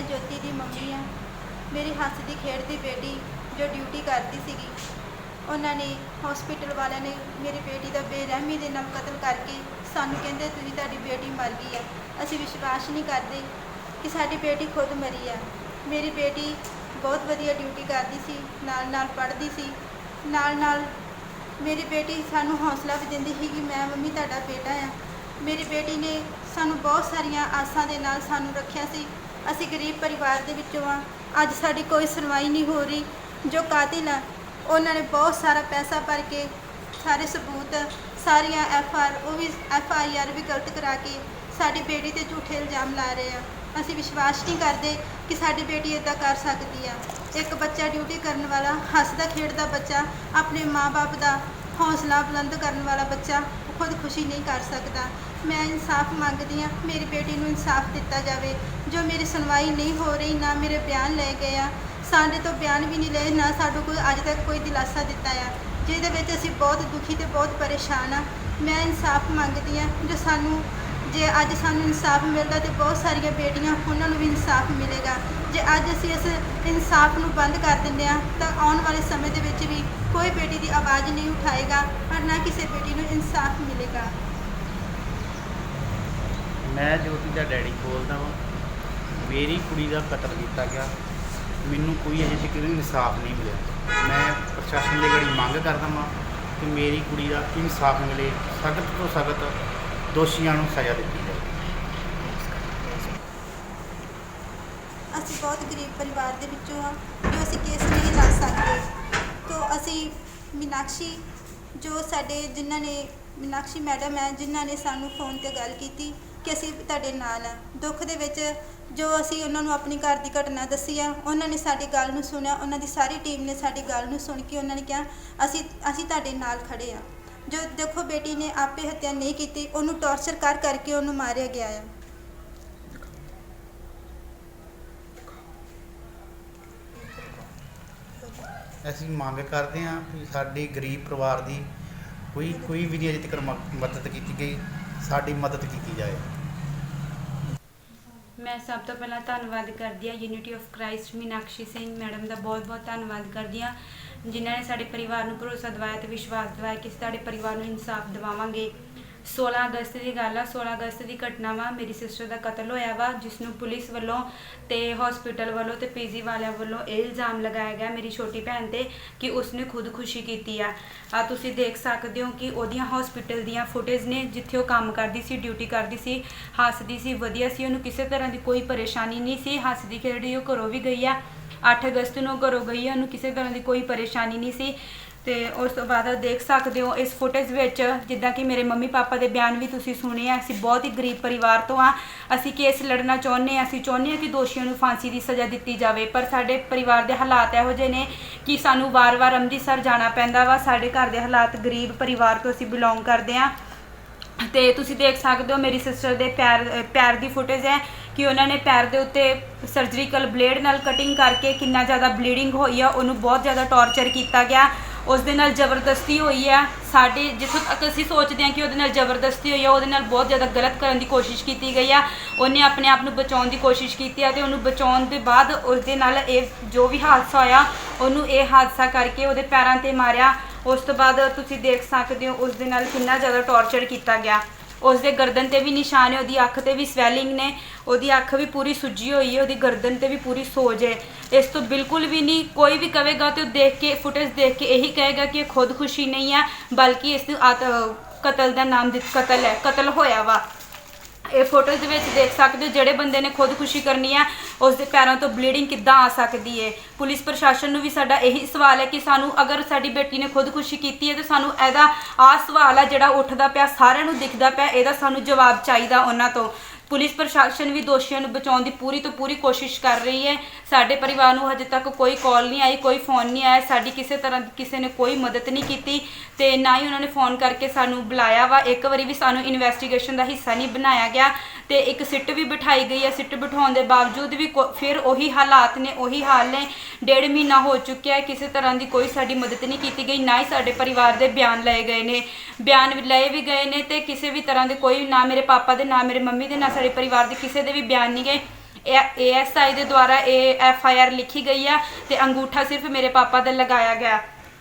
ਜੋਤੀ ਦੀ mummy ਆ। ਮੇਰੀ ਹੱਸਦੀ ਖੇਡਦੀ ਬੇਟੀ ਜੋ ਡਿਊਟੀ ਕਰਦੀ ਸੀਗੀ, ਉਹਨਾਂ ਨੇ ਹਸਪੀਟਲ ਵਾਲਿਆਂ ਨੇ ਮੇਰੀ ਬੇਟੀ ਦਾ ਬੇਰਹਿਮੀ ਦੇ ਨਾਲ ਕਤਲ ਕਰਕੇ ਸਾਨੂੰ ਕਹਿੰਦੇ ਤੁਸੀਂ ਤੁਹਾਡੀ ਬੇਟੀ ਮਰ ਗਈ ਆ। ਅਸੀਂ ਵਿਸ਼ਵਾਸ ਨਹੀਂ ਕਰਦੇ ਕਿ ਸਾਡੀ ਬੇਟੀ ਖੁਦ ਮਰੀ ਆ। ਮੇਰੀ ਬੇਟੀ ਬਹੁਤ ਵਧੀਆ ਡਿਊਟੀ ਕਰਦੀ ਸੀ, ਨਾਲ ਪੜ੍ਹਦੀ ਸੀ, ਨਾਲ ਮੇਰੀ ਬੇਟੀ ਸਾਨੂੰ ਹੌਸਲਾ ਵੀ ਦਿੰਦੀ ਸੀ ਕਿ ਮੈਂ ਮੰਮੀ ਤੁਹਾਡਾ ਬੇਟਾ ਆ। ਮੇਰੀ ਬੇਟੀ ਨੇ ਸਾਨੂੰ ਬਹੁਤ ਸਾਰੀਆਂ ਆਸਾਂ ਦੇ ਨਾਲ ਸਾਨੂੰ ਰੱਖਿਆ ਸੀ। ਅਸੀਂ ਗਰੀਬ ਪਰਿਵਾਰ ਦੇ ਵਿੱਚੋਂ ਆ। ਅੱਜ ਸਾਡੀ ਕੋਈ ਸੁਣਵਾਈ ਨਹੀਂ ਹੋ ਰਹੀ। ਜੋ ਕਾਤਿਲ ਆ ਉਹਨਾਂ ਨੇ ਬਹੁਤ ਸਾਰਾ ਪੈਸਾ ਭਰ ਕੇ ਸਾਰੇ ਸਬੂਤ, ਸਾਰੀਆਂ ਐਫ ਆਈ ਆਰ ਵੀ ਗਲਤ ਕਰਾ ਕੇ ਸਾਡੀ ਬੇਟੀ 'ਤੇ ਝੂਠੇ ਇਲਜ਼ਾਮ ਲਾ ਰਹੇ ਆ। ਅਸੀਂ ਵਿਸ਼ਵਾਸ ਨਹੀਂ ਕਰਦੇ ਕਿ ਸਾਡੀ ਬੇਟੀ ਇੱਦਾਂ ਕਰ ਸਕਦੀ ਆ। ਇੱਕ ਬੱਚਾ ਡਿਊਟੀ ਕਰਨ ਵਾਲਾ, ਹੱਸਦਾ ਖੇਡਦਾ ਬੱਚਾ, ਆਪਣੇ ਮਾਂ-ਬਾਪ ਦਾ ਹੌਸਲਾ ਬੁਲੰਦ ਕਰਨ ਵਾਲਾ ਬੱਚਾ ਖੁਦਕੁਸ਼ੀ ਨਹੀਂ ਕਰ ਸਕਦਾ। ਮੈਂ ਇਨਸਾਫ ਮੰਗਦੀ ਹਾਂ, ਮੇਰੀ ਬੇਟੀ ਨੂੰ ਇਨਸਾਫ ਦਿੱਤਾ ਜਾਵੇ। ਜੋ ਮੇਰੀ ਸੁਣਵਾਈ ਨਹੀਂ ਹੋ ਰਹੀ, ਨਾ ਮੇਰੇ ਬਿਆਨ ਲਏ ਗਏ ਆ, ਸਾਡੇ ਤੋਂ ਬਿਆਨ ਵੀ ਨਹੀਂ ਲਏ, ਨਾ ਸਾਨੂੰ ਕੋਈ ਅੱਜ ਤੱਕ ਕੋਈ ਦਿਲਾਸਾ ਦਿੱਤਾ ਆ, ਜਿਹਦੇ ਵਿੱਚ ਅਸੀਂ ਬਹੁਤ ਦੁਖੀ ਤੇ ਬਹੁਤ ਪਰੇਸ਼ਾਨ ਆ। ਮੈਂ ਇਨਸਾਫ ਮੰਗਦੀ ਹਾਂ, ਜੇ ਅੱਜ ਸਾਨੂੰ ਇਨਸਾਫ ਮਿਲਦਾ ਤੇ ਬਹੁਤ ਸਾਰੀਆਂ ਬੇਟੀਆਂ ਉਹਨਾਂ ਨੂੰ ਵੀ ਇਨਸਾਫ ਮਿਲੇਗਾ। ਜੇ ਅੱਜ ਅਸੀਂ ਇਸ ਇਨਸਾਫ ਨੂੰ ਬੰਦ ਕਰ ਦਿੰਦੇ ਹਾਂ ਤਾਂ ਆਉਣ ਵਾਲੇ ਸਮੇਂ ਦੇ ਵਿੱਚ ਵੀ ਕੋਈ ਬੇਟੀ ਦੀ ਆਵਾਜ਼ ਨਹੀਂ ਉਠਾਏਗਾ ਔਰ ਨਾ ਕਿਸੇ ਬੇਟੀ ਨੂੰ ਇਨਸਾਫ ਮਿਲੇਗਾ। ਮੈਂ ਜੋਤੀ ਦਾ ਡੈਡੀ ਬੋਲਦਾ ਵਾਂ। ਮੇਰੀ ਕੁੜੀ ਦਾ ਕਤਲ ਕੀਤਾ ਗਿਆ, ਮੈਨੂੰ ਕੋਈ ਅਜੇ ਤੱਕ ਇਨਸਾਫ ਨਹੀਂ ਮਿਲਿਆ। ਮੈਂ ਪ੍ਰਸ਼ਾਸਨ ਦੀ ਗੜੀ ਮੰਗ ਕਰਦਾ ਵਾਂ ਕਿ ਮੇਰੀ ਕੁੜੀ ਦਾ ਇਨਸਾਫ ਮਿਲੇ, ਸਖਤ ਤੋਂ ਸਖਤ ਦੋਸ਼ੀਆਂ ਨੂੰ ਸਜ਼ਾ ਦਿੱਤੀ ਜਾਵੇ। ਅਸੀਂ ਬਹੁਤ ਗਰੀਬ ਪਰਿਵਾਰ ਦੇ ਵਿੱਚੋਂ ਆ, ਜੋ ਅਸੀਂ ਕੇਸ ਨਹੀਂ ਲੜ ਸਕਦੇ। ਤੋਂ ਅਸੀਂ ਮੀਨਾਕਸ਼ੀ ਮੀਨਾਕਸ਼ੀ ਮੈਡਮ ਹੈ, ਜਿਨ੍ਹਾਂ ਨੇ ਸਾਨੂੰ ਫੋਨ 'ਤੇ ਗੱਲ ਕੀਤੀ ਕਿ ਅਸੀਂ ਤੁਹਾਡੇ ਨਾਲ ਆ। ਦੁੱਖ ਦੇ ਵਿੱਚ ਜੋ ਅਸੀਂ ਉਹਨਾਂ ਨੂੰ ਆਪਣੀ ਘਰ ਦੀ ਘਟਨਾ ਦੱਸੀ ਆ, ਉਹਨਾਂ ਨੇ ਸਾਡੀ ਗੱਲ ਨੂੰ ਸੁਣਿਆ। ਉਹਨਾਂ ਦੀ ਸਾਰੀ ਟੀਮ ਨੇ ਸਾਡੀ ਗੱਲ ਨੂੰ ਸੁਣ ਕੇ ਉਹਨਾਂ ਨੇ ਕਿਹਾ ਅਸੀਂ ਤੁਹਾਡੇ ਨਾਲ ਖੜੇ ਆ। ਜੋ ਦੇਖੋ, ਬੇਟੀ ਨੇ ਆਪੇ ਹੱਤਿਆ ਨਹੀਂ ਕੀਤੀ, ਉਹਨੂੰ ਟੌਰਚਰ ਕਰਕੇ ਉਹਨੂੰ ਮਾਰਿਆ ਗਿਆ ਆ। ਅਸੀਂ ਮੰਗ ਕਰਦੇ ਹਾਂ ਕਿ ਸਾਡੀ ਗਰੀਬ ਪਰਿਵਾਰ ਦੀ ਕੋਈ ਵੀ ਨਹੀਂ ਅਜੇ ਤੱਕ ਮਦਦ ਕੀਤੀ ਗਈ, ਸਾਡੀ ਮਦਦ ਕੀਤੀ ਜਾਏ। ਮੈਂ ਸਭ ਤੋਂ ਪਹਿਲਾਂ ਧੰਨਵਾਦ ਕਰਦੀ ਹਾਂ unity of Christ Meenakshi Singh madam ਦਾ ਬਹੁਤ ਧੰਨਵਾਦ ਕਰਦੀ ਹਾਂ, ਜਿਨ੍ਹਾਂ ਨੇ ਸਾਡੇ ਪਰਿਵਾਰ ਨੂੰ ਭਰੋਸਾ ਦਿਵਾਇਆ ਤੇ ਵਿਸ਼ਵਾਸ ਦਿਵਾਇਆ ਕਿ ਸਾਡੇ ਪਰਿਵਾਰ ਨੂੰ ਇਨਸਾਫ ਦਿਵਾਵਾਂਗੇ। 16 ਅਗਸਤ ਦੀ ਗੱਲ ਆ। 16 ਅਗਸਤ ਦੀ ਘਟਨਾ ਵਾ। ਮੇਰੀ ਸਿਸਟਰ ਦਾ ਕਤਲ ਹੋਇਆ ਵਾ, ਜਿਸ ਨੂੰ ਪੁਲਿਸ ਵੱਲੋਂ ਤੇ ਹਸਪੀਟਲ ਵੱਲੋਂ ਤੇ ਪੀਜੀ ਵਾਲਿਆਂ ਵੱਲੋਂ ਇਹ ਇਲਜ਼ਾਮ ਲਗਾਇਆ ਗਿਆ ਮੇਰੀ ਛੋਟੀ ਭੈਣ ਤੇ ਕਿ ਉਸਨੇ ਖੁਦਕੁਸ਼ੀ ਕੀਤੀ ਆ। ਤੁਸੀਂ ਦੇਖ ਸਕਦੇ ਹੋ ਕਿ ਉਹਦੀਆਂ ਹਸਪੀਟਲ ਦੀਆਂ ਫੁਟੇਜ ਨੇ, ਜਿੱਥੇ ਉਹ ਕੰਮ ਕਰਦੀ ਸੀ, ਡਿਊਟੀ ਕਰਦੀ ਸੀ, ਹੱਸਦੀ ਸੀ, ਵਧੀਆ ਸੀ, ਉਹਨੂੰ ਕਿਸੇ ਤਰ੍ਹਾਂ ਦੀ ਕੋਈ ਪਰੇਸ਼ਾਨੀ ਨਹੀਂ ਸੀ। ਹੱਸਦੀ ਖੇਡਦੀ ਉਹ ਘਰੋਂ ਵੀ ਗਈ ਆ। 8 ਅਗਸਤ ਨੂੰ ਘਰੋਂ ਗਈ ਆ, ਉਹਨੂੰ ਕਿਸੇ ਤਰ੍ਹਾਂ ਦੀ ਕੋਈ ਪਰੇਸ਼ਾਨੀ ਨਹੀਂ ਸੀ। ਤੇ ਉਸ ਤੋਂ ਬਾਅਦ ਦੇਖ ਸਕਦੇ ਹੋ ਇਸ ਫੁਟੇਜ ਵਿੱਚ, ਜਿੱਦਾਂ ਕਿ ਮੇਰੇ ਮੰਮੀ ਪਾਪਾ ਦੇ ਬਿਆਨ ਵੀ ਤੁਸੀਂ ਸੁਣੇ ਆ। ਅਸੀਂ ਬਹੁਤ ਹੀ ਗਰੀਬ ਪਰਿਵਾਰ ਤੋਂ ਆ। ਅਸੀਂ ਕੇਸ ਲੜਨਾ ਚਾਹੁੰਦੇ ਹਾਂ, ਅਸੀਂ ਚਾਹੁੰਦੇ ਹਾਂ ਕਿ ਦੋਸ਼ੀਆਂ ਨੂੰ ਫਾਂਸੀ ਦੀ ਸਜ਼ਾ ਦਿੱਤੀ ਜਾਵੇ, ਪਰ ਸਾਡੇ ਪਰਿਵਾਰ ਦੇ ਹਾਲਾਤ ਇਹੋ ਜਿਹੇ ਨੇ ਕਿ ਸਾਨੂੰ ਵਾਰ-ਵਾਰ ਅੰਮ੍ਰਿਤਸਰ ਜਾਣਾ ਪੈਂਦਾ ਵਾ। ਸਾਡੇ ਘਰ ਦੇ ਹਾਲਾਤ, ਗਰੀਬ ਪਰਿਵਾਰ ਤੋਂ ਅਸੀਂ ਬਿਲੋਂਗ ਕਰਦੇ ਹਾਂ। ਤੇ ਤੁਸੀਂ ਦੇਖ ਸਕਦੇ ਹੋ ਮੇਰੀ ਸਿਸਟਰ ਦੇ ਪੈਰ ਦੀ ਫੁਟੇਜ ਹੈ ਕਿ ਉਹਨਾਂ ਨੇ ਪੈਰ ਦੇ ਉੱਤੇ ਸਰਜਰੀਕਲ ਬਲੇਡ ਨਾਲ ਕਟਿੰਗ ਕਰਕੇ ਕਿੰਨਾ ਜ਼ਿਆਦਾ ਬਲੀਡਿੰਗ ਹੋਈ ਆ। ਉਹਨੂੰ ਬਹੁਤ ਜ਼ਿਆਦਾ ਟੌਰਚਰ ਕੀਤਾ ਗਿਆ, ਉਸ ਦੇ ਨਾਲ ਜ਼ਬਰਦਸਤੀ ਹੋਈ ਆ। ਸਾਡੇ ਜਿੱਥੋਂ ਤੱਕ ਅਸੀਂ ਸੋਚਦੇ ਹਾਂ ਕਿ ਉਹਦੇ ਨਾਲ ਜ਼ਬਰਦਸਤੀ ਹੋਈ ਆ, ਉਹਦੇ ਨਾਲ ਬਹੁਤ ਜ਼ਿਆਦਾ ਗਲਤ ਕਰਨ ਦੀ ਕੋਸ਼ਿਸ਼ ਕੀਤੀ ਗਈ ਆ। ਉਹਨੇ ਆਪਣੇ ਆਪ ਨੂੰ ਬਚਾਉਣ ਦੀ ਕੋਸ਼ਿਸ਼ ਕੀਤੀ ਆ ਤੇ ਉਹਨੂੰ ਬਚਾਉਣ ਦੇ ਬਾਅਦ ਉਸ ਦੇ ਨਾਲ ਇਹ ਜੋ ਵੀ ਹਾਦਸਾ ਹੋਇਆ, ਉਹਨੂੰ ਇਹ ਹਾਦਸਾ ਕਰਕੇ ਉਹਦੇ ਪੈਰਾਂ 'ਤੇ ਮਾਰਿਆ। ਉਸ ਤੋਂ ਬਾਅਦ ਤੁਸੀਂ ਦੇਖ ਸਕਦੇ ਹੋ ਉਸ ਦੇ ਨਾਲ ਕਿੰਨਾ ਜ਼ਿਆਦਾ ਟੌਰਚਰ ਕੀਤਾ ਗਿਆ। ਉਸ ਦੇ ਗਰਦਨ 'ਤੇ ਵੀ ਨਿਸ਼ਾਨ ਹੈ, ਉਹਦੀ ਅੱਖ 'ਤੇ ਵੀ ਸਵੈਲਿੰਗ ਨੇ, ਉਹਦੀ ਅੱਖ ਵੀ ਪੂਰੀ ਸੁੱਜੀ ਹੋਈ ਹੈ, ਉਹਦੀ ਗਰਦਨ 'ਤੇ ਵੀ ਪੂਰੀ ਸੋਜ ਹੈ। ਇਸ ਤੋਂ ਬਿਲਕੁਲ ਵੀ ਨਹੀਂ, ਕੋਈ ਵੀ ਕਹੇਗਾ ਤੇ ਉਹ ਦੇਖ ਕੇ ਫੁਟੇਜ ਦੇਖ ਕੇ ਇਹੀ ਕਹੇਗਾ ਕਿ ਇਹ ਖੁਦਕੁਸ਼ੀ ਨਹੀਂ ਹੈ, ਬਲਕਿ ਇਸ ਨੂੰ ਕਤਲ ਦਾ ਨਾਮ ਕਤਲ ਹੋਇਆ ਵਾ। ਇਹ ਫੋਟੋਜ਼ ਦੇ ਵਿੱਚ ਦੇਖ ਸਕਦੇ ਹੋ ਜਿਹੜੇ ਬੰਦੇ ਨੇ ਖੁਦਕੁਸ਼ੀ ਕਰਨੀ ਆ, ਉਸ ਦੇ ਪੈਰਾਂ ਤੋਂ ਬਲੀਡਿੰਗ ਕਿੱਦਾਂ ਆ ਸਕਦੀ ਹੈ। ਪੁਲਿਸ ਪ੍ਰਸ਼ਾਸਨ ਨੂੰ ਵੀ ਸਾਡਾ ਇਹੀ ਸਵਾਲ ਹੈ ਕਿ ਸਾਨੂੰ, ਅਗਰ ਸਾਡੀ ਬੇਟੀ ਨੇ ਖੁਦਕੁਸ਼ੀ ਕੀਤੀ ਹੈ ਤੇ ਸਾਨੂੰ ਇਹਦਾ ਸਵਾਲ ਆ ਜਿਹੜਾ ਉੱਠਦਾ ਪਿਆ, ਸਾਰਿਆਂ ਨੂੰ ਦਿਖਦਾ ਪਿਆ, ਇਹਦਾ ਸਾਨੂੰ ਜਵਾਬ ਚਾਹੀਦਾ ਉਹਨਾਂ ਤੋਂ। ਪੁਲਿਸ ਪ੍ਰਸ਼ਾਸਨ ਵੀ ਦੋਸ਼ੀਆਂ ਨੂੰ ਬਚਾਉਣ ਦੀ ਪੂਰੀ ਤੋਂ ਪੂਰੀ ਕੋਸ਼ਿਸ਼ ਕਰ ਰਹੀ ਹੈ। ਸਾਡੇ ਪਰਿਵਾਰ ਨੂੰ ਹਜੇ ਤੱਕ ਕੋਈ ਕਾਲ ਨਹੀਂ ਆਈ, ਕੋਈ ਫੋਨ ਨਹੀਂ ਆਇਆ, ਸਾਡੀ ਕਿਸੇ ਤਰ੍ਹਾਂ ਕਿਸੇ ਨੇ ਕੋਈ ਮਦਦ ਨਹੀਂ ਕੀਤੀ ਤੇ ਨਾ ਹੀ ਉਹਨਾਂ ਨੇ ਫੋਨ ਕਰਕੇ ਸਾਨੂੰ ਬੁਲਾਇਆ ਵਾ। ਇੱਕ ਵਾਰੀ ਵੀ ਸਾਨੂੰ ਇਨਵੈਸਟੀਗੇਸ਼ਨ ਦਾ ਹਿੱਸਾ ਨਹੀਂ ਬਣਾਇਆ ਗਿਆ ਤੇ ਇੱਕ ਸਿੱਟ ਵੀ ਬਿਠਾਈ ਗਈ ਹੈ। ਸਿੱਟ ਬਿਠਾਉਣ ਦੇ ਬਾਵਜੂਦ ਵੀ ਫਿਰ ਉਹੀ ਹਾਲਾਤ ਨੇ, ਉਹੀ ਹਾਲ ਨੇ। 1.5 ਮਹੀਨਾ ਹੋ ਚੁੱਕਿਆ ਹੈ, ਕਿਸੇ ਤਰ੍ਹਾਂ ਦੀ ਕੋਈ ਸਾਡੀ ਮਦਦ ਨਹੀਂ ਕੀਤੀ ਗਈ, ਨਾ ਹੀ ਸਾਡੇ ਪਰਿਵਾਰ ਦੇ ਬਿਆਨ ਲਏ ਗਏ ਨੇ। ਬਿਆਨ ਲਏ ਵੀ ਗਏ ਨੇ ਤੇ ਕਿਸੇ ਵੀ ਤਰ੍ਹਾਂ ਦੇ ਕੋਈ, ਨਾ ਮੇਰੇ ਪਾਪਾ ਦੇ, ਨਾ ਮੇਰੇ ਮੰਮੀ ਦੇ, ਨਾ ਸਾਡੇ ਪਰਿਵਾਰ ਦੇ ਕਿਸੇ ਦੇ ਵੀ ਬਿਆਨ ਨਹੀਂ ਗਏ। ASI ਦੇ ਦੁਆਰਾ ਇਹ FIR ਲਿਖੀ ਗਈ ਆ ਤੇ ਅੰਗੂਠਾ ਸਿਰਫ ਮੇਰੇ ਪਾਪਾ ਦਾ ਲਗਾਇਆ ਗਿਆ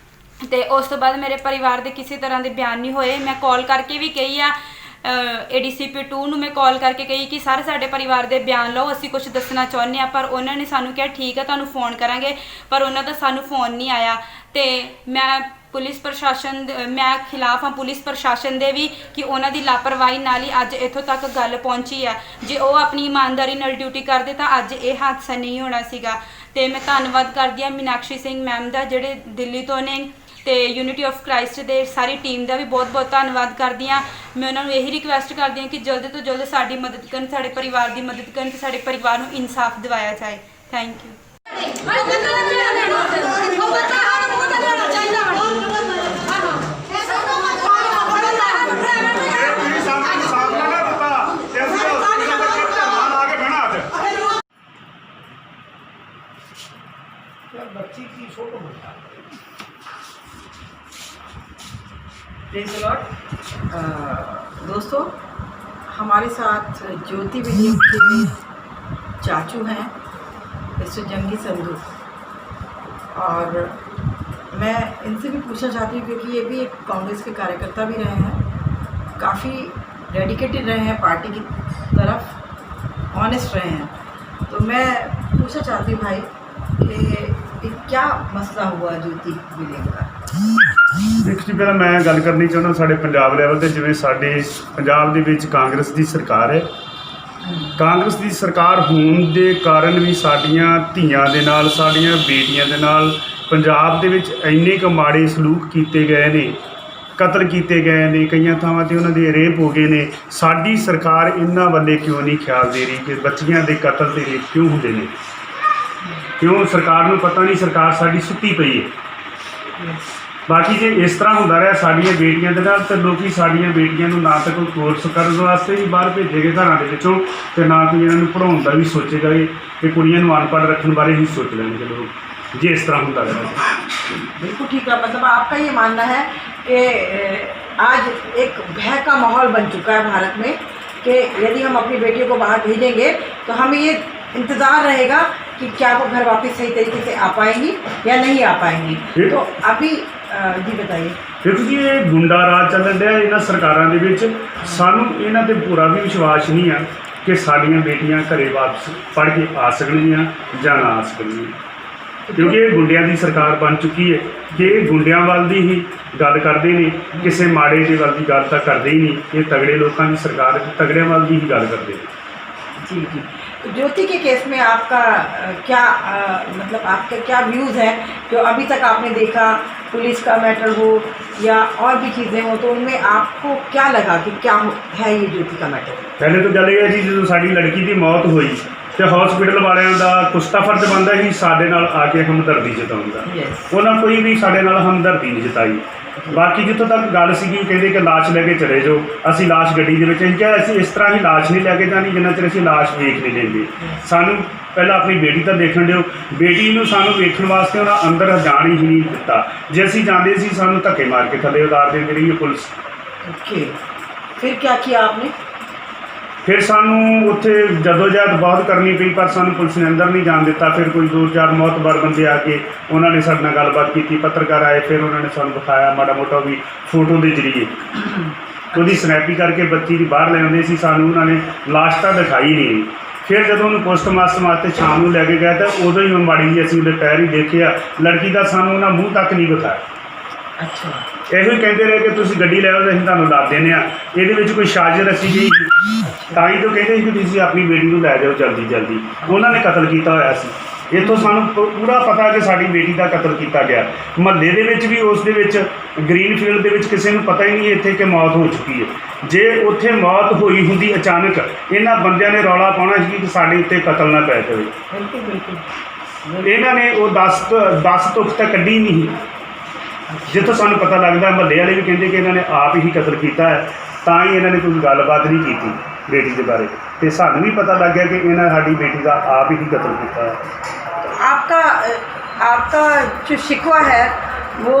ਤੇ ਉਸ ਤੋਂ ਬਾਅਦ ਮੇਰੇ ਪਰਿਵਾਰ ਦੇ ਕਿਸੇ ਤਰ੍ਹਾਂ ਦੇ ਬਿਆਨ ਨਹੀਂ ਹੋਏ। ਮੈਂ ਕਾਲ ਕਰਕੇ ਵੀ ਕਹੀ ਆ ADCP 2 ਨੂੰ ਮੈਂ ਕਾਲ ਕਰਕੇ ਕਹੀ ਕਿ ਸਰ ਸਾਡੇ ਪਰਿਵਾਰ ਦੇ ਬਿਆਨ ਲਓ, ਅਸੀਂ ਕੁਝ ਦੱਸਣਾ ਚਾਹੁੰਦੇ ਆ, ਪਰ ਉਹਨਾਂ ਨੇ ਸਾਨੂੰ ਕਿਹਾ ਠੀਕ ਹੈ ਤੁਹਾਨੂੰ ਫੋਨ ਕਰਾਂਗੇ, ਪਰ ਉਹਨਾਂ ਦਾ ਸਾਨੂੰ ਫੋਨ ਨਹੀਂ ਆਇਆ। ਤੇ ਮੈਂ ਪੁਲਿਸ ਪ੍ਰਸ਼ਾਸਨ ਮੈਂ ਖਿਲਾਫ ਹਾਂ ਪੁਲਿਸ ਪ੍ਰਸ਼ਾਸਨ ਦੇ ਵੀ ਕਿ ਉਹਨਾਂ ਦੀ ਲਾਪਰਵਾਹੀ ਨਾਲ ਹੀ ਅੱਜ ਇੱਥੋਂ ਤੱਕ ਗੱਲ ਪਹੁੰਚੀ ਆ। ਜੇ ਉਹ ਆਪਣੀ ਇਮਾਨਦਾਰੀ ਨਾਲ ਡਿਊਟੀ ਕਰਦੇ ਤਾਂ ਅੱਜ ਇਹ ਹਾਦਸਾ ਨਹੀਂ ਹੋਣਾ ਸੀਗਾ। ਤੇ ਮੈਂ ਧੰਨਵਾਦ ਕਰਦੀ ਹਾਂ ਮੀਨਾਕਸ਼ੀ ਸਿੰਘ ਮੈਮ ਦਾ ਜਿਹੜੇ ਦਿੱਲੀ ਤੋਂ ਨੇ, ਤੇ ਯੂਨਿਟੀ ਆਫ ਕ੍ਰਾਈਸਟ ਦੇ ਸਾਰੀ ਟੀਮ ਦਾ ਵੀ ਬਹੁਤ ਧੰਨਵਾਦ ਕਰਦੀ ਹਾਂ। ਮੈਂ ਉਹਨਾਂ ਨੂੰ ਇਹੀ ਰਿਕੁਐਸਟ ਕਰਦੀ ਹਾਂ ਕਿ ਜਲਦ ਤੋਂ ਜਲਦ ਸਾਡੀ ਮਦਦ ਕਰਨ, ਸਾਡੇ ਪਰਿਵਾਰ ਦੀ ਮਦਦ ਕਰਨ ਤੇ ਸਾਡੇ ਪਰਿਵਾਰ ਨੂੰ ਇਨਸਾਫ ਦਿਵਾਇਆ ਜਾਏ। Thank you. बच्ची की फोटो बता। Praise the Lord. दोस्तों, हमारे साथ ज्योति विलियम के चाचू हैं मिस्टर जंगी संधू, और मैं इनसे भी पूछना चाहती हूँ क्योंकि ये भी एक कांग्रेस के कार्यकर्ता भी रहे हैं, काफ़ी डेडिकेटेड रहे हैं पार्टी की तरफ, ऑनेस्ट रहे हैं। तो मैं पूछना चाहती हूँ भाई कि क्या मसला हुआ ज्योति विलियम का। ਦੇਖੋ ਜੀ, ਪਹਿਲਾਂ ਮੈਂ ਗੱਲ ਕਰਨੀ ਚਾਹੁੰਦਾ ਸਾਡੇ ਪੰਜਾਬ ਲੈਵਲ 'ਤੇ। ਜਿਵੇਂ ਸਾਡੇ ਪੰਜਾਬ ਦੇ ਵਿੱਚ ਕਾਂਗਰਸ ਦੀ ਸਰਕਾਰ ਹੈ, ਕਾਂਗਰਸ ਦੀ ਸਰਕਾਰ ਹੋਣ ਦੇ ਕਾਰਨ ਵੀ ਸਾਡੀਆਂ ਧੀਆਂ ਦੇ ਨਾਲ, ਸਾਡੀਆਂ ਬੇਟੀਆਂ ਦੇ ਨਾਲ ਪੰਜਾਬ ਦੇ ਵਿੱਚ ਇੰਨੇ ਕੁ ਮਾੜੇ ਸਲੂਕ ਕੀਤੇ ਗਏ ਨੇ, ਕਤਲ ਕੀਤੇ ਗਏ ਨੇ, ਕਈਆਂ ਥਾਵਾਂ 'ਤੇ ਉਹਨਾਂ ਦੇ ਰੇਪ ਹੋ ਗਏ ਨੇ। ਸਾਡੀ ਸਰਕਾਰ ਇਹਨਾਂ ਵੱਲੇ ਕਿਉਂ ਨਹੀਂ ਖਿਆਲ ਦੇ ਰਹੀ ਕਿ ਬੱਚੀਆਂ ਦੇ ਕਤਲ ਤੇ ਰੇਪ ਕਿਉਂ ਹੁੰਦੇ ਨੇ? ਕਿਉਂ ਸਰਕਾਰ ਨੂੰ ਪਤਾ ਨਹੀਂ? ਸਰਕਾਰ ਸਾਡੀ ਸੁੱਤੀ ਪਈ ਹੈ। ਬਾਕੀ ਜੇ ਇਸ ਤਰ੍ਹਾਂ ਹੁੰਦਾ ਰਿਹਾ ਸਾਡੀਆਂ ਬੇਟੀਆਂ ਦੇ ਨਾਲ, ਤਾਂ ਲੋਕੀ ਸਾਡੀਆਂ ਬੇਟੀਆਂ ਨੂੰ ਨਾ ਤਾਂ ਕੋਈ ਕੋਰਸ ਕਰਨ ਵਾਸਤੇ ਵੀ ਬਾਹਰ ਭੇਜੇਗੇ ਘਰਾਂ ਦੇ ਵਿੱਚੋਂ, ਤੇ ਨਾ ਕੋਈ ਇਹਨਾਂ ਨੂੰ ਪੜ੍ਹਾਉਣ ਦਾ ਵੀ ਸੋਚੇਗਾ ਕਿ ਕੁੜੀਆਂ ਨੂੰ ਅਨਪੜ੍ਹ ਰੱਖਣ ਬਾਰੇ ਹੀ ਸੋਚ ਲੈਣਗੇ ਲੋਕ, ਜੇ ਇਸ ਤਰ੍ਹਾਂ ਹੁੰਦਾ ਰਿਹਾ। बिल्कुल ठीक है। मतलब आपका ये मानना है कि आज एक भय का माहौल बन चुका है भारत में कि यदि हम अपनी बेटियों को बाहर भेजेंगे तो हमें ये इंतज़ार रहेगा कि क्या वो घर वापस सही तरीके से आ पाएंगी या नहीं आ पाएंगी। तो अभी जी बताइए। ਦੇਖੋ ਜੀ, ਇਹ ਗੁੰਡਾ ਰਾਜ ਚੱਲਣ ਡਿਆ ਇਹਨਾਂ ਸਰਕਾਰਾਂ ਦੇ ਵਿੱਚ। ਸਾਨੂੰ ਇਹਨਾਂ 'ਤੇ ਪੂਰਾ ਵੀ ਵਿਸ਼ਵਾਸ ਨਹੀਂ ਆ ਕਿ ਸਾਡੀਆਂ ਬੇਟੀਆਂ ਘਰੇ ਵਾਪਸ ਪੜ੍ਹ ਕੇ ਆ ਸਕਣਗੀਆਂ ਜਾਂ ਨਾ ਆ ਸਕਣਗੀਆਂ, ਕਿਉਂਕਿ ਇਹ ਗੁੰਡਿਆਂ ਦੀ ਸਰਕਾਰ ਬਣ ਚੁੱਕੀ ਹੈ ਕਿ ਇਹ ਗੁੰਡਿਆਂ ਵੱਲ ਦੀ ਹੀ ਗੱਲ ਕਰਦੇ ਨੇ, ਕਿਸੇ ਮਾੜੇ ਦੇ ਵੱਲ ਦੀ ਗੱਲ ਤਾਂ ਕਰਦੇ ਹੀ ਨਹੀਂ। ਇਹ ਤਗੜੇ ਲੋਕਾਂ ਦੀ ਸਰਕਾਰ, ਤਗੜਿਆਂ ਵੱਲ ਦੀ ਹੀ ਗੱਲ ਕਰਦੇ ਨੇ। जी जी। तो ज्योति के केस में आपका क्या मतलब आपके क्या व्यूज़ हैं जो अभी तक आपने देखा, पुलिस का मैटर हो या और भी चीज़ें हो, तो उनमें आपको क्या लगा कि क्या है ये ज्योति का मैटर? ਪਹਿਲੇ ਤਾਂ ਗੱਲ ਇਹ ਹੈ ਜੀ, ਜਦੋਂ ਸਾਡੀ ਲੜਕੀ ਦੀ ਮੌਤ ਹੋਈ ਤੇ ਹਸਪੀਟਲ ਵਾਲਿਆਂ ਦਾ ਕੁਛ ਤਾਂ ਫਰਜ਼ ਬਣਦਾ ਸੀ ਸਾਡੇ ਨਾਲ ਆ ਕੇ ਹਮਦਰਦੀ ਜਤਾਉਣ ਦਾ। ਉਹਨਾਂ ਕੋਈ ਵੀ ਸਾਡੇ ਨਾਲ ਹਮਦਰਦੀ ਨਹੀਂ ਜਤਾਈ। ਬਾਕੀ ਜਿੱਥੋਂ ਤੱਕ ਗੱਲ ਸੀਗੀ, ਕਹਿੰਦੇ ਕਿ ਲਾਸ਼ ਲੈ ਕੇ ਚਲੇ ਜਾਓ, ਅਸੀਂ ਲਾਸ਼ ਗੱਡੀ ਦੇ ਵਿੱਚ, ਅਸੀਂ ਕਿਹਾ ਅਸੀਂ ਇਸ ਤਰ੍ਹਾਂ ਹੀ ਲਾਸ਼ ਨਹੀਂ ਲੈ ਕੇ ਜਾਣੀ ਜਿੰਨਾ ਚਿਰ ਅਸੀਂ ਲਾਸ਼ ਵੇਖ ਨਹੀਂ ਲੈਂਦੇ। ਸਾਨੂੰ ਪਹਿਲਾਂ ਆਪਣੀ ਬੇਟੀ ਤਾਂ ਦੇਖਣ ਦਿਓ। ਬੇਟੀ ਨੂੰ ਸਾਨੂੰ ਵੇਖਣ ਵਾਸਤੇ ਉਹਨਾਂ ਅੰਦਰ ਜਾਣ ਹੀ ਨਹੀਂ ਦਿੱਤਾ। ਜੇ ਅਸੀਂ ਜਾਂਦੇ ਸੀ ਸਾਨੂੰ ਧੱਕੇ ਮਾਰ ਕੇ ਥੱਲੇ ਉਤਾਰ ਦਿੰਦੀ ਰਹੀ ਪੁਲਿਸ। ओके, फिर क्या किया आपने? ਫਿਰ ਸਾਨੂੰ ਉੱਥੇ ਜਦੋਜਹਿਦ ਬਹੁਤ ਕਰਨੀ ਪਈ, ਪਰ ਸਾਨੂੰ ਪੁਲਿਸ ਨੇ ਅੰਦਰ ਨਹੀਂ ਜਾਣ ਦਿੱਤਾ। ਫਿਰ ਕੋਈ 2-4 ਮੌਤਬਰ ਬੰਦੇ ਆ ਕੇ ਉਹਨਾਂ ਨੇ ਸਾਡੇ ਨਾਲ ਗੱਲਬਾਤ ਕੀਤੀ, ਪੱਤਰਕਾਰ ਆਏ, ਫਿਰ ਉਹਨਾਂ ਨੇ ਸਾਨੂੰ ਦਿਖਾਇਆ ਮਾੜਾ ਮੋਟਾ ਵੀ ਫੋਟੋ ਦੇ ਜ਼ਰੀਏ, ਉਹਦੀ ਸਨੈਪੀ ਕਰਕੇ ਬੱਚੀ ਦੀ ਬਾਹਰ ਲੈ ਆਉਂਦੇ ਸੀ। ਸਾਨੂੰ ਉਹਨਾਂ ਨੇ ਲਾਸ਼ ਤਾਂ ਦਿਖਾਈ ਨਹੀਂ। ਫਿਰ ਜਦੋਂ ਉਹਨੂੰ ਪੋਸਟਮਾਰਟਮ ਵਾਸਤੇ ਸ਼ਾਮ ਨੂੰ ਲੈ ਕੇ ਗਏ ਤਾਂ ਉਦੋਂ ਹੀ ਮਾੜੀ ਜੀ ਅਸੀਂ ਉਹਦੇ ਪੈਰ ਹੀ ਦੇਖਿਆ, ਲੜਕੀ ਦਾ ਸਾਨੂੰ ਉਹਨਾਂ ਮੂੰਹ ਤੱਕ ਨਹੀਂ ਵਿਖਾਇਆ। अच्छा, ਇਹੋ ਹੀ ਕਹਿੰਦੇ ਰਹੇ ਕਿ ਤੁਸੀਂ ਗੱਡੀ ਲੈ ਆਓ, ਅਸੀਂ ਤੁਹਾਨੂੰ ਦੱਸ ਦਿੰਦੇ ਹਾਂ। ਇਹਦੇ ਵਿੱਚ ਕੋਈ ਸਾਜ਼ਿਸ਼ ਰਚੀ ਗਈ, ਤਾਂ ਹੀ ਤੋਂ ਕਹਿੰਦੇ ਸੀ ਕਿ ਤੁਸੀਂ ਆਪਣੀ ਬੇਟੀ ਨੂੰ ਲੈ ਜਾਓ ਜਲਦੀ ਜਲਦੀ। ਉਹਨਾਂ ਨੇ ਕਤਲ ਕੀਤਾ ਹੋਇਆ ਸੀ। ਇੱਥੋਂ ਸਾਨੂੰ ਪੂਰਾ ਪਤਾ ਕਿ ਸਾਡੀ ਬੇਟੀ ਦਾ ਕਤਲ ਕੀਤਾ ਗਿਆ। ਮਹੱਲੇ ਦੇ ਵਿੱਚ ਵੀ, ਉਸ ਦੇ ਵਿੱਚ ਗ੍ਰੀਨਫੀਲਡ ਦੇ ਵਿੱਚ ਕਿਸੇ ਨੂੰ ਪਤਾ ਹੀ ਨਹੀਂ ਇੱਥੇ ਕਿ ਮੌਤ ਹੋ ਚੁੱਕੀ ਹੈ। ਜੇ ਉੱਥੇ ਮੌਤ ਹੋਈ ਹੁੰਦੀ ਅਚਾਨਕ, ਇਹਨਾਂ ਬੰਦਿਆਂ ਨੇ ਰੌਲਾ ਪਾਉਣਾ ਸੀ ਕਿ ਸਾਡੇ ਉੱਤੇ ਕਤਲ ਨਾ ਪੈ ਜਾਵੇ। बिल्कुल बिल्कुल। ਇਹਨਾਂ ਨੇ ਉਹ 10 ਤੁਕ ਤਾਂ ਕੱਢੀ ਨਹੀਂ। ਜਿੱਥੋਂ ਸਾਨੂੰ ਪਤਾ ਲੱਗਦਾ, ਮਹੱਲੇ ਵਾਲੇ ਵੀ ਕਹਿੰਦੇ ਕਿ ਇਹਨਾਂ ਨੇ ਆਪ ਹੀ ਕਤਲ ਕੀਤਾ ਹੈ, ਤਾਂ ਹੀ ਇਹਨਾਂ ਨੇ ਕੋਈ ਗੱਲਬਾਤ ਨਹੀਂ ਕੀਤੀ ਬੇਟੀ ਦੇ ਬਾਰੇ। ਤੇ ਸਾਨੂੰ ਵੀ ਪਤਾ ਲੱਗ ਗਿਆ ਕਿ ਇਹਨਾਂ ਸਾਡੀ ਬੇਟੀ ਦਾ ਆਪ ਹੀ ਕਤਲ ਕੀਤਾ ਹੈ। आपका जो शिकवा है वो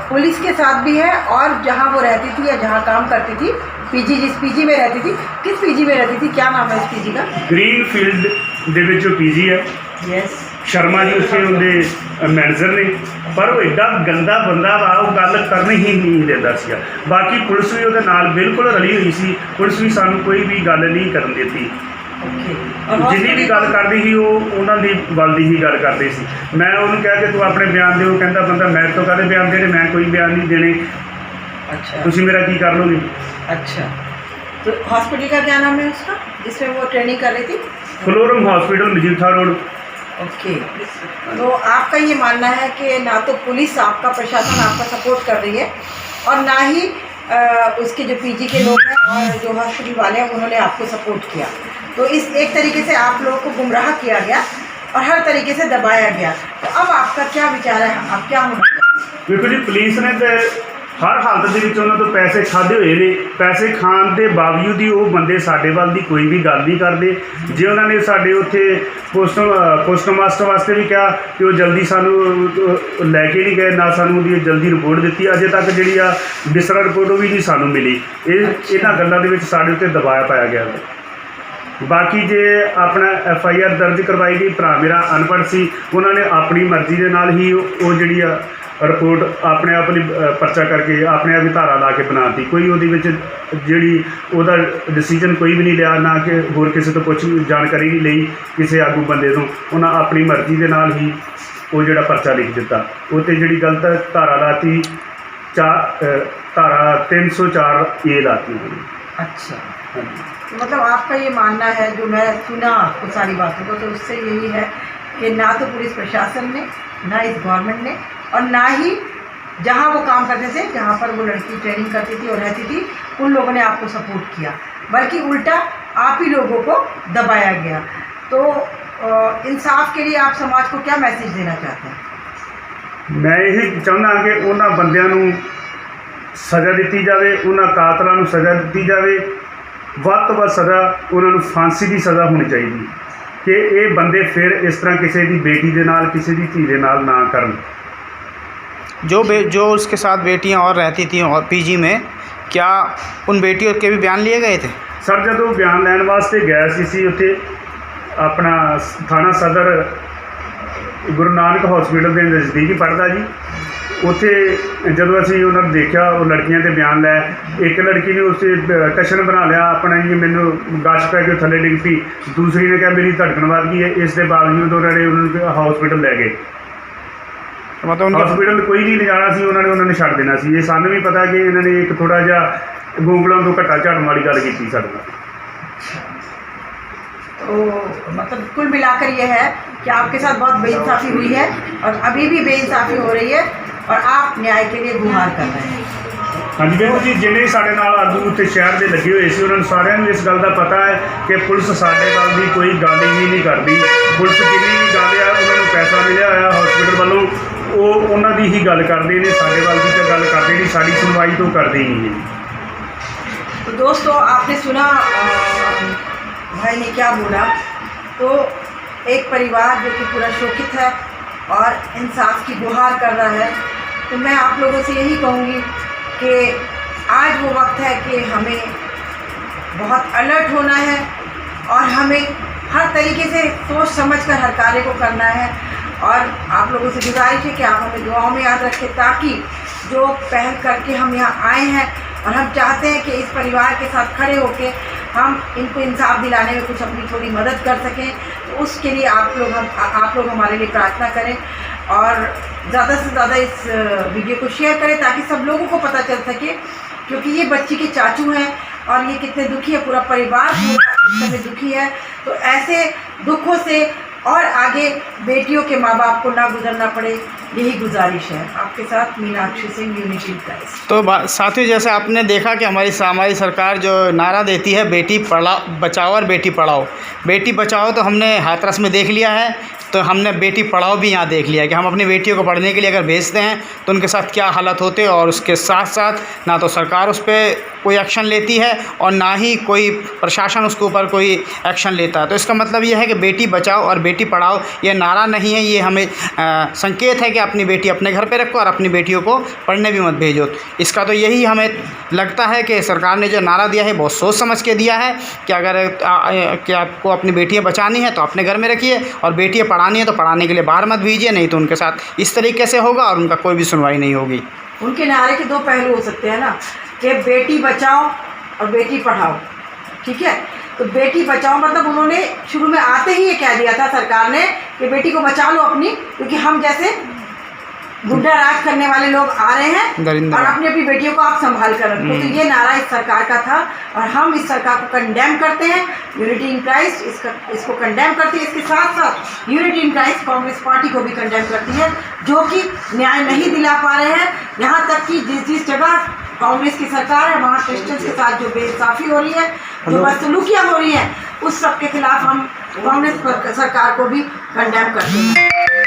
पुलिस के साथ भी है, और जहाँ वो रहती थी या जहाँ काम करती थी, पीजी, जिस पीजी में रहती थी, किस पीजी में रहती थी, क्या नाम है इस पीजी का? ग्रीनफील्ड ਦੇ ਵਿੱਚ ਉਹ ਪੀਜੀ ਹੈ। यस ਸ਼ਰਮਾ ਜੀ ਉੱਥੇ ਉਹਦੇ ਮੈਨੇਜਰ ਨੇ, ਪਰ ਉਹ ਐਡਾ ਗੰਦਾ ਬੰਦਾ ਵਾ, ਉਹ ਗੱਲ ਕਰਨੀ ਹੀ ਨਹੀਂ ਦਿੰਦਾ ਸੀਗਾ। ਬਾਕੀ ਪੁਲਿਸ ਵੀ ਉਹਦੇ ਨਾਲ ਬਿਲਕੁਲ ਰਲੀ ਹੋਈ ਸੀ, ਪੁਲਿਸ ਵੀ ਸਾਨੂੰ ਕੋਈ ਵੀ ਗੱਲ ਨਹੀਂ ਕਰਨ ਦਿੱਤੀ। ओके ਜਿੰਨੀ ਵੀ ਗੱਲ ਕਰਦੀ ਸੀ ਉਹ ਉਹਨਾਂ ਦੀ ਵੱਲ ਦੀ ਹੀ ਗੱਲ ਕਰਦੇ ਸੀ। ਮੈਂ ਉਹਨੂੰ ਕਿਹਾ ਕਿ ਤੂੰ ਆਪਣੇ ਬਿਆਨ ਦਿਓ, ਕਹਿੰਦਾ ਬੰਦਾ ਮੈਂ ਤੋਂ ਕਾਹਦੇ ਬਿਆਨ ਦੇਣੇ, ਮੈਂ ਕੋਈ ਬਿਆਨ ਨਹੀਂ ਦੇਣੇ, अच्छा ਤੁਸੀਂ ਮੇਰਾ ਕੀ ਕਰ ਲੋਗੇ। अच्छा तो हॉस्पिटल का क्या नाम है उसका जिसमें वो ट्रेनिंग कर रही थी? ਫਲੋਰਮ ਹਸਪੀਟਲ ਮਜੀਠਾ ਰੋਡ। ओके तो आपका ये मानना है कि ना तो पुलिस आपका प्रशासन आपका सपोर्ट कर रही है और ना ही उसके जो पीजी के लोग हैं और जो हॉस्पिटल वाले हैं उन्होंने आपको सपोर्ट किया। तो इस एक तरीके से आप लोगों को गुमराह किया गया और हर तरीके से दबाया गया। तो अब आपका क्या विचार है, आप क्या होना? ਦੇਖੋ ਜੀ, ਪੁਲਿਸ ਨੇ ਤੇ ਹਰ ਹਾਲਤ ਦੇ ਵਿੱਚ ਉਹਨਾਂ ਤੋਂ ਪੈਸੇ ਖਾਦੇ ਹੋਏ ਨੇ। ਪੈਸੇ ਖਾਣ ਦੇ ਬਾਵਜੂਦ ਹੀ ਉਹ ਬੰਦੇ ਸਾਡੇ ਵੱਲ ਦੀ ਕੋਈ ਵੀ ਗੱਲ ਨਹੀਂ ਕਰਦੇ। ਜੇ ਉਹਨਾਂ ਨੇ ਸਾਡੇ ਉੱਥੇ ਪੋਸਟ ਮਾਸਟਰ ਵਾਸਤੇ ਵੀ ਕਿਹਾ ਕਿ ਉਹ ਜਲਦੀ ਸਾਨੂੰ ਲੈ ਕੇ ਨਹੀਂ ਗਏ, ਨਾ ਸਾਨੂੰ ਉਹਦੀ ਜਲਦੀ ਰਿਪੋਰਟ ਦਿੱਤੀ। ਅਜੇ ਤੱਕ ਜਿਹੜੀ ਆ ਬਿਸਰਾ ਰਿਪੋਰਟ ਉਹ ਵੀ ਨਹੀਂ ਸਾਨੂੰ ਮਿਲੀ। ਇਹਨਾਂ ਗੱਲਾਂ ਦੇ ਵਿੱਚ ਸਾਡੇ ਉੱਤੇ ਦਬਾਅ ਪਾਇਆ ਗਿਆ ਹੈ। ਬਾਕੀ ਜੇ ਆਪਣਾ FIR ਦਰਜ ਕਰਵਾਈ ਗਈ, ਭਰਾ ਮੇਰਾ ਅਨਪੜ੍ਹ ਸੀ, ਉਹਨਾਂ ਨੇ ਆਪਣੀ ਮਰਜ਼ੀ ਦੇ ਨਾਲ ਹੀ ਉਹ ਜਿਹੜੀ ਆ ਰਿਪੋਰਟ ਆਪਣੇ ਆਪ ਲਈ ਪਰਚਾ ਕਰਕੇ ਆਪਣੇ ਆਪ ਹੀ ਧਾਰਾ ਲਾ ਕੇ ਬਣਾਤੀ। ਕੋਈ ਉਹਦੇ ਵਿੱਚ ਜਿਹੜੀ ਉਹਦਾ ਡਿਸੀਜਨ ਕੋਈ ਵੀ ਨਹੀਂ ਲਿਆ, ਨਾ ਕਿ ਹੋਰ ਕਿਸੇ ਤੋਂ ਕੁਛ ਜਾਣਕਾਰੀ ਨਹੀਂ ਲਈ ਕਿਸੇ ਆਗੂ ਬੰਦੇ ਤੋਂ। ਉਹਨਾਂ ਆਪਣੀ ਮਰਜ਼ੀ ਦੇ ਨਾਲ ਹੀ ਉਹ ਜਿਹੜਾ ਪਰਚਾ ਲਿਖ ਦਿੱਤਾ। ਉਹ 'ਤੇ ਜਿਹੜੀ ਗਲਤ ਧਾਰਾ ਲਾਤੀ, ਧਾਰਾ 304A लाती है। अच्छा तो मतलब आपका ये मानना है, जो मैं सुना आपको सारी बातों को, तो उससे यही है कि ना तो पुलिस प्रशासन ने, ना इस गवर्नमेंट ने, और ना ही जहाँ वो काम करते थे, जहाँ पर वो लड़की ट्रेनिंग करती थी और रहती थी, उन लोगों ने आपको सपोर्ट किया, बल्कि उल्टा आप ही लोगों को दबाया गया। तो इंसाफ के लिए आप समाज को क्या मैसेज देना चाहते हैं? ਮੈਂ ਇਹ ਚਾਹੁੰਦਾ ਕਿ ਉਹਨਾਂ ਬੰਦਿਆਂ ਨੂੰ ਸਜ਼ਾ ਦਿੱਤੀ ਜਾਵੇ, ਉਹਨਾਂ ਕਾਤਲਾਂ ਨੂੰ ਸਜ਼ਾ ਦਿੱਤੀ ਜਾਵੇ, ਵੱਧ ਤੋਂ ਵੱਧ ਸਜ਼ਾ ਉਹਨਾਂ ਨੂੰ ਫਾਂਸੀ ਦੀ ਸਜ਼ਾ ਹੋਣੀ ਚਾਹੀਦੀ ਕਿ ਇਹ ਬੰਦੇ ਫਿਰ ਇਸ ਤਰ੍ਹਾਂ ਕਿਸੇ ਦੀ ਬੇਟੀ ਦੇ ਨਾਲ, ਕਿਸੇ ਦੀ ਧੀ ਦੇ ਨਾਲ ਨਾ ਕਰਨ। जो उसके साथ बेटियां और रहती थी और पीजी में, क्या उन बेटियों के भी बयान लिए गए थे? ਸਰ ਜਦੋਂ ਬਿਆਨ ਲੈਣ ਵਾਸਤੇ ਗਏ ਸੀ ਉੱਥੇ ਆਪਣਾ ਥਾਣਾ ਸਦਰ ਗੁਰੂ ਨਾਨਕ ਹਸਪੀਟਲ ਦੇ ਨਜ਼ਦੀਕ ਹੀ ਪੜਦਾ ਜੀ। ਉੱਥੇ ਜਦੋਂ ਅਸੀਂ ਉਹਨਾਂ ਨੂੰ ਦੇਖਿਆ, ਉਹ ਲੜਕੀਆਂ ਦੇ ਬਿਆਨ ਲੈ, ਇੱਕ ਲੜਕੀ ਨੇ ਉਸੇ ਟਸ਼ਨ ਬਣਾ ਲਿਆ ਆਪਣਾ ਜੀ, ਮੈਨੂੰ ਗਸ਼ ਪੈ ਕੇ ਥੱਲੇ ਡਿੱਗ ਪਈ। ਦੂਸਰੀ ਨੇ ਕਿਹਾ ਮੇਰੀ ਧੜਕਣ ਵੱਧ ਗਈ ਹੈ। ਇਸ ਦੇ ਬਾਵਜੂਦ ਉਹਨਾਂ ਨੇ ਹਸਪੀਟਲ ਲੈ ਗਏ। मतलब ਹਸਪੀਟਲ ਕੋਈ ਨਹੀਂ ਲਿਜਾਣਾ ਸੀ, ਉਹਨਾਂ ਨੇ ਛੱਡ ਦੇਣਾ ਸੀ। ਇਹ ਸਾਨੂੰ ਵੀ ਪਤਾ ਕਿ ਇਹਨਾਂ ਨੇ ਇੱਕ ਥੋੜ੍ਹਾ ਜਿਹਾ ਗੂੰਗਲਾਂ ਤੋਂ ਘੱਟਾ ਝਾੜਨ ਵਾਲੀ ਗੱਲ ਕੀਤੀ ਸਾਡੇ ਨਾਲ। तो मतलब कुल मिलाकर यह है कि आपके साथ बहुत बेइंसाफ़ी हुई है और अभी भी बेइंसाफ़ी हो रही है और आप न्याय के लिए गुहार कर रहे हैं। ਹਾਂਜੀ ਦੇਖੋ ਜੀ, ਜਿੰਨੇ ਸਾਡੇ ਨਾਲ ਆਗੂ ਉੱਥੇ ਸ਼ਹਿਰ ਦੇ ਲੱਗੇ ਹੋਏ ਸੀ, ਉਹਨਾਂ ਨੂੰ ਸਾਰਿਆਂ ਨੂੰ ਇਸ ਗੱਲ ਦਾ ਪਤਾ ਹੈ ਕਿ ਪੁਲਿਸ ਸਾਡੇ ਵੱਲ ਦੀ ਕੋਈ ਗੱਲ ਹੀ ਨਹੀਂ ਕਰਦੀ। ਪੁਲਿਸ ਜਿੰਨੀ ਵੀ ਗੱਲ ਆ, ਉਹਨਾਂ ਨੂੰ ਪੈਸਾ ਮਿਲਿਆ ਹੋਇਆ ਹਸਪੀਟਲ ਵੱਲੋਂ, ਉਹ ਉਹਨਾਂ ਦੀ ਹੀ ਗੱਲ ਕਰਦੇ ਨੇ, ਸਾਡੇ ਵੱਲ ਦੀ ਤਾਂ ਗੱਲ ਕਰਦੇ ਨਹੀਂ, ਸਾਡੀ ਸੁਣਵਾਈ ਤੋਂ ਕਰਦੇ ਹੀ ਨਹੀਂ। तो दोस्तों आपने सुना भाई ने क्या बोला। तो एक परिवार जो कि पूरा शोकित है और इंसाफ की गुहार कर रहा है। तो मैं आप लोगों से यही कहूँगी कि आज वो वक्त है कि हमें बहुत अलर्ट होना है और हमें हर तरीके से सोच समझ कर हर कार्य को करना है। और आप लोगों से गुजारिश है कि आप हमें दुआओं में याद रखें, ताकि जो पहल करके हम यहाँ आए हैं और हम चाहते हैं कि इस परिवार के साथ खड़े होकर हम इनको इंसाफ दिलाने में कुछ अपनी थोड़ी मदद कर सकें। तो उसके लिए आप लोग हमारे लिए प्रार्थना करें और ज़्यादा से ज़्यादा इस वीडियो को शेयर करें, ताकि सब लोगों को पता चल सके, क्योंकि ये बच्ची के चाचू हैं और ये कितने दुखी है, पूरा परिवार पूरा इस समय दुखी है। तो ऐसे दुखों से और आगे बेटियों के माँ बाप को ना गुजरना पड़े, यही गुजारिश है। आपके साथ मीनाक्षी सिंह, यूनिटी क्राइस्ट। तो साथियों, जैसे आपने देखा कि हमारी सरकार जो नारा देती है बेटी बचाओ और बेटी पढ़ाओ। बेटी बचाओ तो हमने हाथरस में देख लिया है, तो हमने बेटी पढ़ाओ भी यहाँ देख लिया है कि हम अपनी बेटियों को पढ़ने के लिए अगर भेजते हैं तो उनके साथ क्या हालत होते हैं। और उसके साथ साथ ना तो सरकार उस पर कोई एक्शन लेती है और ना ही कोई प्रशासन उसके ऊपर कोई एक्शन लेता है। तो इसका मतलब ये है कि बेटी बचाओ और बेटी पढ़ाओ ये नारा नहीं है, ये हमें संकेत है कि अपनी बेटी अपने घर पे रखो और अपनी बेटियों को पढ़ने भी मत भेजो। इसका तो यही हमें लगता है कि सरकार ने जो नारा दिया है बहुत सोच समझ के दिया है कि अगर कि आपको अपनी बेटियां बचानी है तो अपने घर में रखिए और बेटियां पढ़ानी है तो पढ़ाने के लिए बाहर मत भेजिए, नहीं तो उनके साथ इस तरीके से होगा और उनका कोई भी सुनवाई नहीं होगी। उनके नारे के दो पहलू हो सकते हैं ना, कि बेटी बचाओ और बेटी पढ़ाओ, ठीक है। तो बेटी बचाओ मतलब उन्होंने शुरू में आते ही ये कह दिया था सरकार ने कि बेटी को बचा लो अपनी, क्योंकि हम जैसे गुंडा राज करने वाले लोग आ रहे हैं दरिंदा। और अपनी अपनी बेटियों को आप संभाल कर रखो। तो ये नारा इस सरकार का था और हम इस सरकार को कंडेम करते हैं। यूनिटी इन क्राइस्ट इसको कंडेम करती है। इसके साथ साथ unity in Christ Congress party को भी कंडेम करती है, जो कि न्याय नहीं दिला पा रहे हैं। यहाँ तक कि जिस जगह कांग्रेस की सरकार है वहाँ क्रिश्चियंस के साथ जो बेइंसाफी हो रही है, जो बदसलूकियाँ हो रही हैं, उस सब के खिलाफ हम कांग्रेस सरकार को भी कंडेम करते हैं।